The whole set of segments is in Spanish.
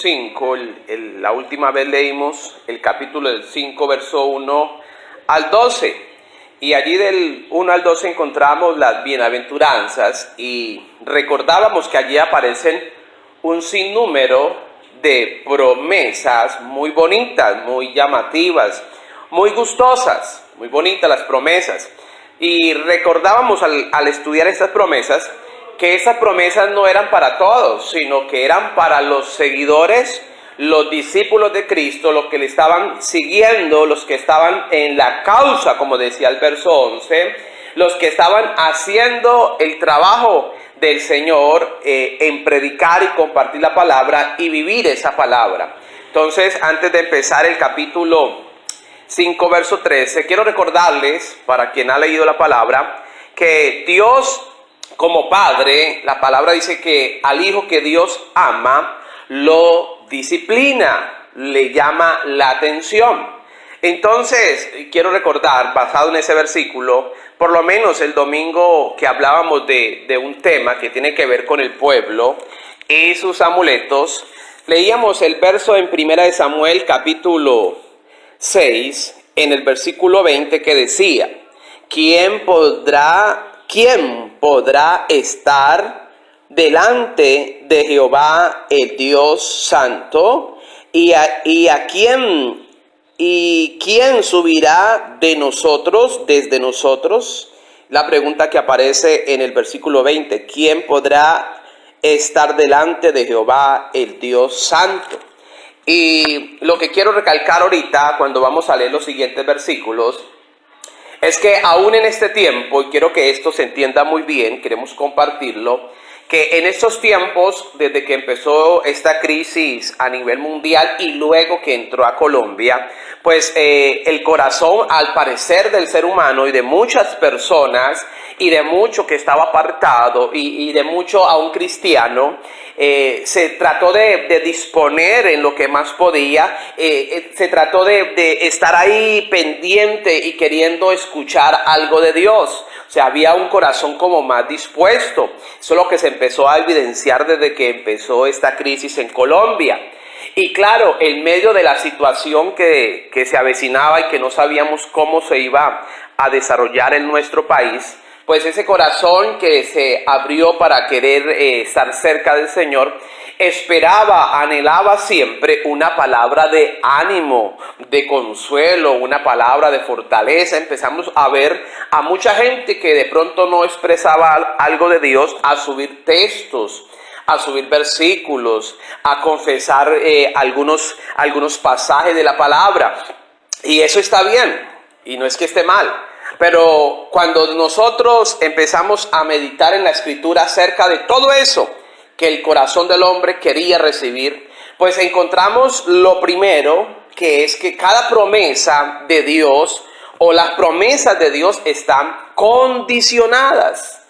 5, la última vez leímos el capítulo del 5, verso 1 al 12, y allí del 1 al 12 encontramos las bienaventuranzas, y recordábamos que allí aparecen un sinnúmero de promesas muy bonitas, muy llamativas, muy gustosas, muy bonitas las promesas, y recordábamos al estudiar estas promesas que esas promesas no eran para todos, sino que eran para los seguidores, los discípulos de Cristo, los que le estaban siguiendo, los que estaban en la causa, como decía el verso 11, los que estaban haciendo el trabajo del Señor en predicar y compartir la palabra y vivir esa palabra. Entonces, antes de empezar el capítulo 5, verso 13, quiero recordarles, para quien ha leído la palabra, que Dios, como Padre, la palabra dice que al Hijo que Dios ama, lo disciplina, le llama la atención. Entonces, quiero recordar, basado en ese versículo, por lo menos el domingo que hablábamos de un tema que tiene que ver con el pueblo y sus amuletos, leíamos el verso en 1 Samuel capítulo 6, en el versículo 20, que decía: ¿Quién podrá estar delante de Jehová el Dios Santo? ¿Y quién subirá desde nosotros? La pregunta que aparece en el versículo 20, ¿quién podrá estar delante de Jehová el Dios Santo? Y lo que quiero recalcar ahorita, cuando vamos a leer los siguientes versículos, es que aún en este tiempo, y quiero que esto se entienda muy bien, queremos compartirlo, que en estos tiempos, desde que empezó esta crisis a nivel mundial y luego que entró a Colombia, pues el corazón, al parecer, del ser humano y de muchas personas y de mucho que estaba apartado y de mucho a un cristiano, se trató de disponer en lo que más podía, se trató de estar ahí pendiente y queriendo escuchar algo de Dios. O sea, había un corazón como más dispuesto. Eso es lo que se empezó a evidenciar desde que empezó esta crisis en Colombia. Y claro, en medio de la situación que se avecinaba y que no sabíamos cómo se iba a desarrollar en nuestro país, pues ese corazón que se abrió para querer estar cerca del Señor, esperaba, anhelaba siempre una palabra de ánimo, de consuelo, una palabra de fortaleza. Empezamos a ver a mucha gente que de pronto no expresaba algo de Dios, a subir textos, a subir versículos, a confesar algunos pasajes de la palabra. Y eso está bien, y no es que esté mal. Pero cuando nosotros empezamos a meditar en la Escritura acerca de todo eso que el corazón del hombre quería recibir, pues encontramos lo primero, que es que cada promesa de Dios o las promesas de Dios están condicionadas.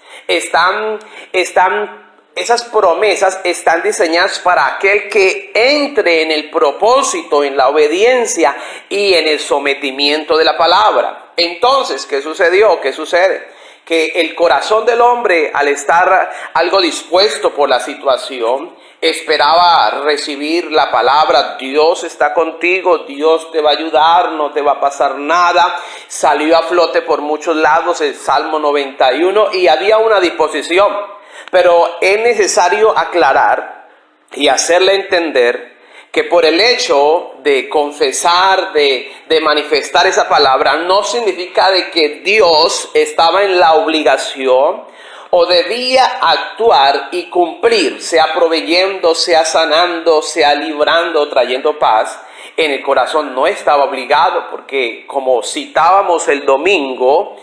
Esas promesas están diseñadas para aquel que entre en el propósito, en la obediencia y en el sometimiento de la palabra. Entonces, ¿qué sucedió? ¿Qué sucede? Que el corazón del hombre, al estar algo dispuesto por la situación, esperaba recibir la palabra: Dios está contigo, Dios te va a ayudar, no te va a pasar nada. Salió a flote por muchos lados el Salmo 91 y había una disposición. Pero es necesario aclarar y hacerle entender que por el hecho de confesar, de manifestar esa palabra, no significa de que Dios estaba en la obligación o debía actuar y cumplir, sea proveyendo, sea sanando, sea librando, trayendo paz. En el corazón no estaba obligado, porque como citábamos el domingo,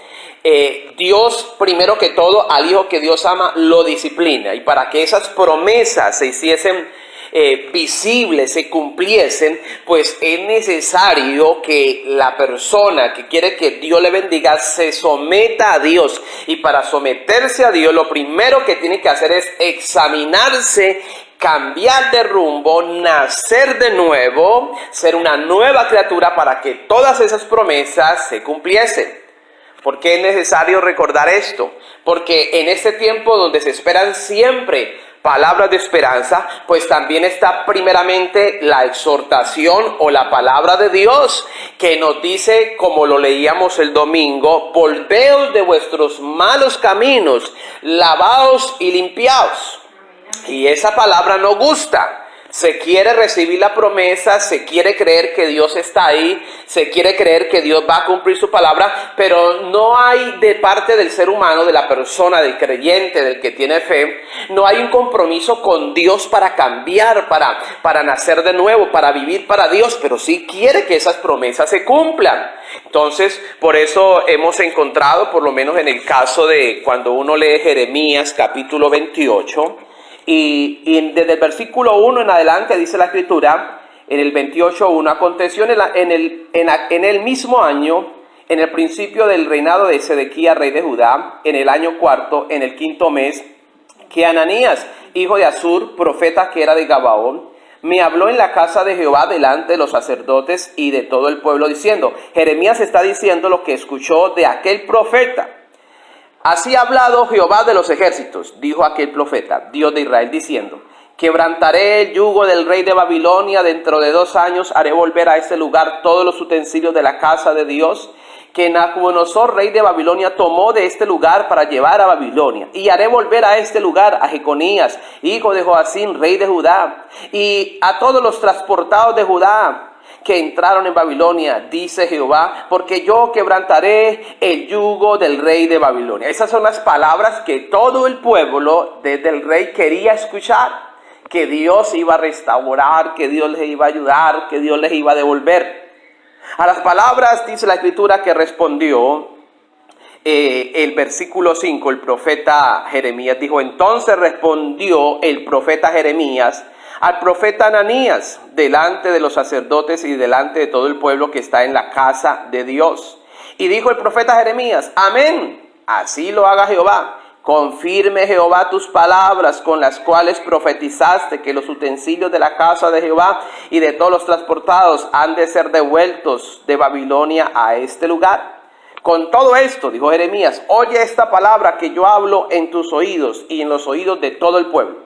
Dios, primero que todo, al Hijo que Dios ama, lo disciplina. Y para que esas promesas se hiciesen visibles, se cumpliesen, pues es necesario que la persona que quiere que Dios le bendiga se someta a Dios. Y para someterse a Dios, lo primero que tiene que hacer es examinarse, cambiar de rumbo, nacer de nuevo, ser una nueva criatura para que todas esas promesas se cumpliesen. ¿Por qué es necesario recordar esto? Porque en este tiempo donde se esperan siempre palabras de esperanza, pues también está primeramente la exhortación o la palabra de Dios, que nos dice, como lo leíamos el domingo, volveos de vuestros malos caminos, lavaos y limpiaos. Y esa palabra no gusta. Se quiere recibir la promesa, se quiere creer que Dios está ahí, se quiere creer que Dios va a cumplir su palabra, pero no hay de parte del ser humano, de la persona, del creyente, del que tiene fe, no hay un compromiso con Dios para cambiar, para nacer de nuevo, para vivir para Dios, pero sí quiere que esas promesas se cumplan. Entonces, por eso hemos encontrado, por lo menos en el caso de cuando uno lee Jeremías capítulo 28, y desde el versículo 1 en adelante dice la escritura, en el 28:1, aconteció en el mismo año, en el principio del reinado de Sedequías, rey de Judá, en el año cuarto, en el quinto mes, que Ananías, hijo de Azur, profeta que era de Gabaón, me habló en la casa de Jehová delante de los sacerdotes y de todo el pueblo, diciendo, Jeremías está diciendo lo que escuchó de aquel profeta. Así ha hablado Jehová de los ejércitos, dijo aquel profeta, Dios de Israel, diciendo, quebrantaré el yugo del rey de Babilonia, dentro de 2 años haré volver a este lugar todos los utensilios de la casa de Dios, que Nabucodonosor, rey de Babilonia, tomó de este lugar para llevar a Babilonia. Y haré volver a este lugar a Jeconías, hijo de Joacim, rey de Judá, y a todos los transportados de Judá, que entraron en Babilonia, dice Jehová, porque yo quebrantaré el yugo del rey de Babilonia. Esas son las palabras que todo el pueblo desde el rey quería escuchar, que Dios iba a restaurar, que Dios les iba a ayudar, que Dios les iba a devolver. A las palabras dice la escritura que respondió el versículo 5, el profeta Jeremías dijo, entonces respondió el profeta Jeremías al profeta Ananías, delante de los sacerdotes y delante de todo el pueblo que está en la casa de Dios. Y dijo el profeta Jeremías, amén, así lo haga Jehová. Confirme Jehová tus palabras con las cuales profetizaste que los utensilios de la casa de Jehová y de todos los transportados han de ser devueltos de Babilonia a este lugar. Con todo esto, dijo Jeremías, oye esta palabra que yo hablo en tus oídos y en los oídos de todo el pueblo.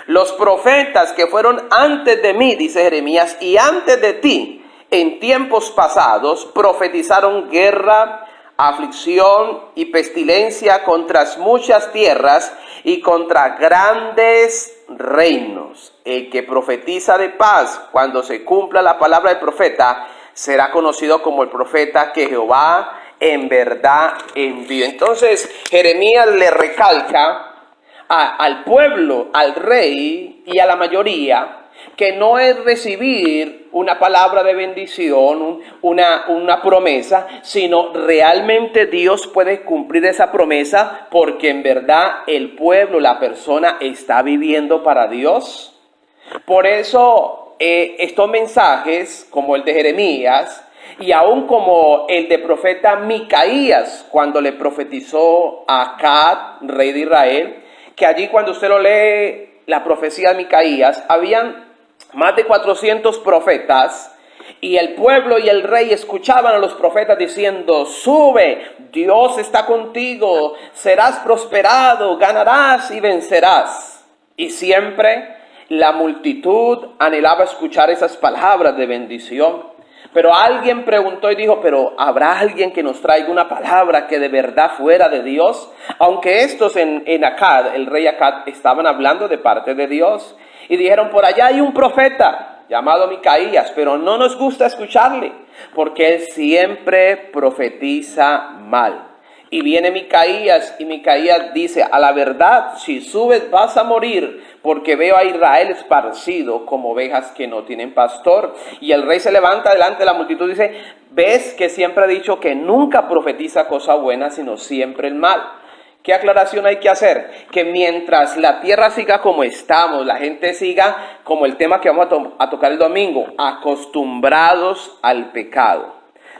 Los profetas que fueron antes de mí, dice Jeremías, y antes de ti, en tiempos pasados, profetizaron guerra, aflicción y pestilencia contra muchas tierras y contra grandes reinos. El que profetiza de paz, cuando se cumpla la palabra del profeta, será conocido como el profeta que Jehová en verdad envió. Entonces, Jeremías le recalca al pueblo, al rey y a la mayoría, que no es recibir una palabra de bendición, una promesa, sino realmente Dios puede cumplir esa promesa porque en verdad el pueblo, la persona está viviendo para Dios. Por eso estos mensajes como el de Jeremías y aún como el de profeta Micaías cuando le profetizó a Acab, rey de Israel, que allí cuando usted lo lee la profecía de Micaías, habían más de 400 profetas y el pueblo y el rey escuchaban a los profetas diciendo, sube, Dios está contigo, serás prosperado, ganarás y vencerás. Y siempre la multitud anhelaba escuchar esas palabras de bendición. Pero alguien preguntó y dijo, pero ¿habrá alguien que nos traiga una palabra que de verdad fuera de Dios? Aunque estos en Acad, el rey Acad, estaban hablando de parte de Dios. Y dijeron, por allá hay un profeta llamado Micaías, pero no nos gusta escucharle, porque él siempre profetiza mal. Y viene Micaías, y Micaías dice, a la verdad, si subes vas a morir, porque veo a Israel esparcido como ovejas que no tienen pastor. Y el rey se levanta delante de la multitud y dice, ves que siempre he dicho que nunca profetiza cosa buena, sino siempre el mal. ¿Qué aclaración hay que hacer? Que mientras la tierra siga como estamos, la gente siga como el tema que vamos a tocar el domingo, acostumbrados al pecado.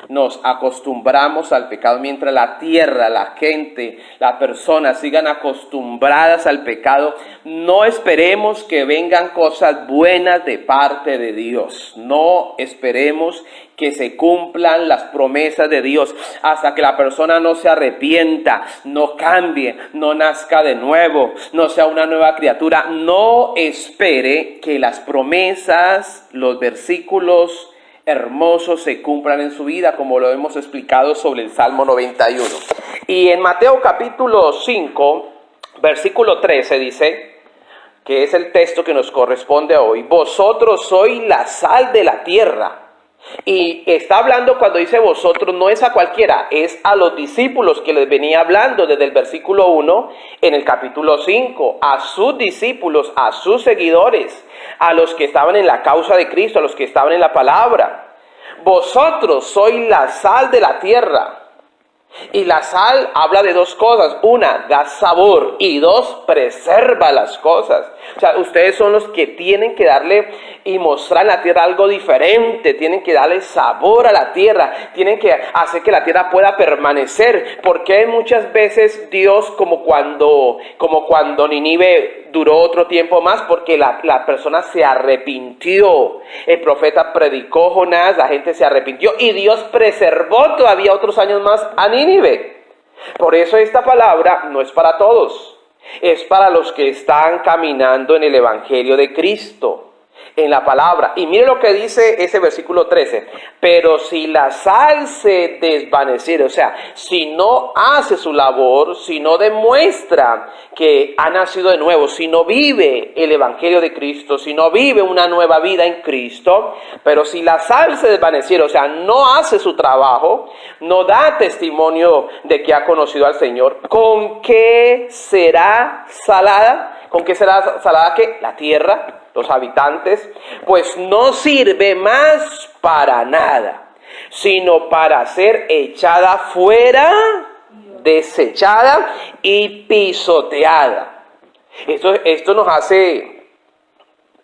nos acostumbramos al pecado, mientras la tierra, la gente, las personas sigan acostumbradas al pecado, no esperemos que vengan cosas buenas de parte de Dios. No esperemos que se cumplan las promesas de Dios hasta que la persona no se arrepienta, no cambie, no nazca de nuevo, no sea una nueva criatura. No espere que las promesas, los versículos hermosos se cumplan en su vida, como lo hemos explicado sobre el Salmo 91. Y en Mateo capítulo 5, versículo 13 dice, que es el texto que nos corresponde hoy: vosotros sois la sal de la tierra. Y está hablando, cuando dice vosotros, no es a cualquiera, es a los discípulos que les venía hablando desde el versículo 1 en el capítulo 5, a sus discípulos, a sus seguidores, a los que estaban en la causa de Cristo, a los que estaban en la palabra. Vosotros sois la sal de la tierra. Y la sal habla de dos cosas: una, da sabor, y dos, preserva las cosas. O sea, ustedes son los que tienen que darle y mostrar en la tierra algo diferente, tienen que darle sabor a la tierra, tienen que hacer que la tierra pueda permanecer, porque muchas veces Dios, como cuando Nínive duró otro tiempo más, porque la persona se arrepintió. El profeta predicó Jonás, la gente se arrepintió y Dios preservó todavía otros años más a Nínive. Por eso esta palabra no es para todos, es para los que están caminando en el Evangelio de Cristo, en la palabra. Y mire lo que dice ese versículo 13: pero si la sal se desvaneciere, o sea, si no hace su labor, si no demuestra que ha nacido de nuevo, si no vive el Evangelio de Cristo, si no vive una nueva vida en Cristo, pero si la sal se desvaneciere, o sea, no hace su trabajo, no da testimonio de que ha conocido al Señor, ¿con qué será salada? ¿Con qué será salada qué? La tierra, los habitantes. Pues no sirve más para nada, sino para ser echada fuera, desechada y pisoteada. Esto nos hace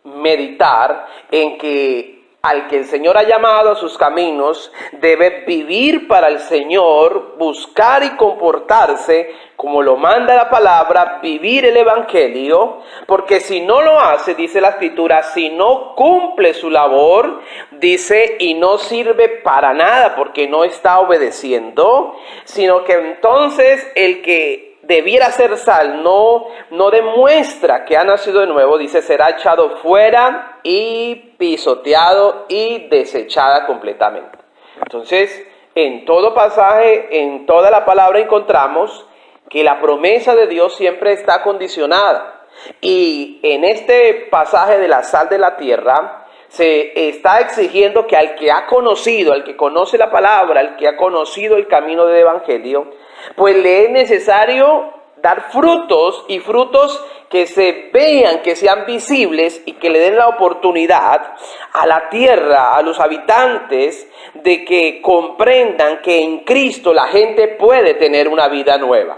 meditar en que al que el Señor ha llamado a sus caminos debe vivir para el Señor, buscar y comportarse como lo manda la palabra, vivir el Evangelio, porque si no lo hace, dice la Escritura, si no cumple su labor, dice, y no sirve para nada porque no está obedeciendo, sino que entonces el que debiera ser sal no demuestra que ha nacido de nuevo, dice, será echado fuera y pisoteado y desechada completamente. Entonces, en todo pasaje, en toda la palabra encontramos que la promesa de Dios siempre está condicionada. Y en este pasaje de la sal de la tierra, se está exigiendo que al que ha conocido, al que conoce la palabra, al que ha conocido el camino del Evangelio, pues le es necesario dar frutos, y frutos que se vean, que sean visibles y que le den la oportunidad a la tierra, a los habitantes, de que comprendan que en Cristo la gente puede tener una vida nueva.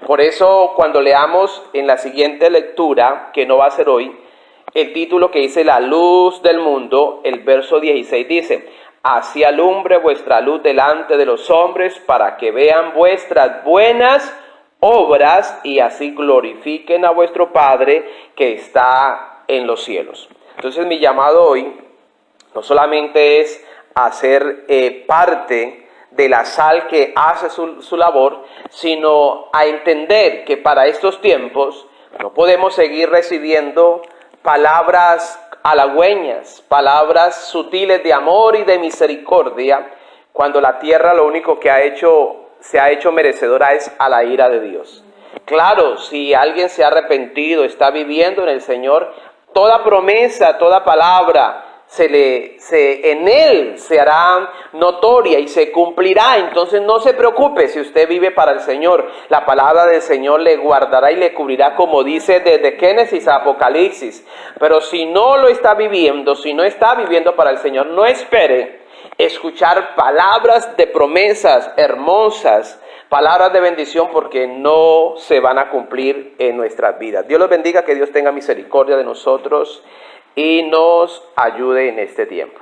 Por eso, cuando leamos en la siguiente lectura, que no va a ser hoy, el título que dice la luz del mundo, el verso 16 dice: así alumbre vuestra luz delante de los hombres, para que vean vuestras buenas obras y así glorifiquen a vuestro Padre que está en los cielos. Entonces mi llamado hoy no solamente es hacer parte de la sal que hace su labor, sino a entender que para estos tiempos no podemos seguir recibiendo palabras halagüeñas, palabras sutiles de amor y de misericordia, cuando la tierra lo único que se ha hecho merecedora es a la ira de Dios. Claro, si alguien se ha arrepentido, está viviendo en el Señor, toda promesa, toda palabra en él se hará notoria y se cumplirá. Entonces no se preocupe si usted vive para el Señor. La palabra del Señor le guardará y le cubrirá, como dice desde Génesis a Apocalipsis. Pero si no lo está viviendo, si no está viviendo para el Señor, no espere escuchar palabras de promesas hermosas, palabras de bendición, porque no se van a cumplir en nuestras vidas. Dios los bendiga, que Dios tenga misericordia de nosotros y nos ayude en este tiempo.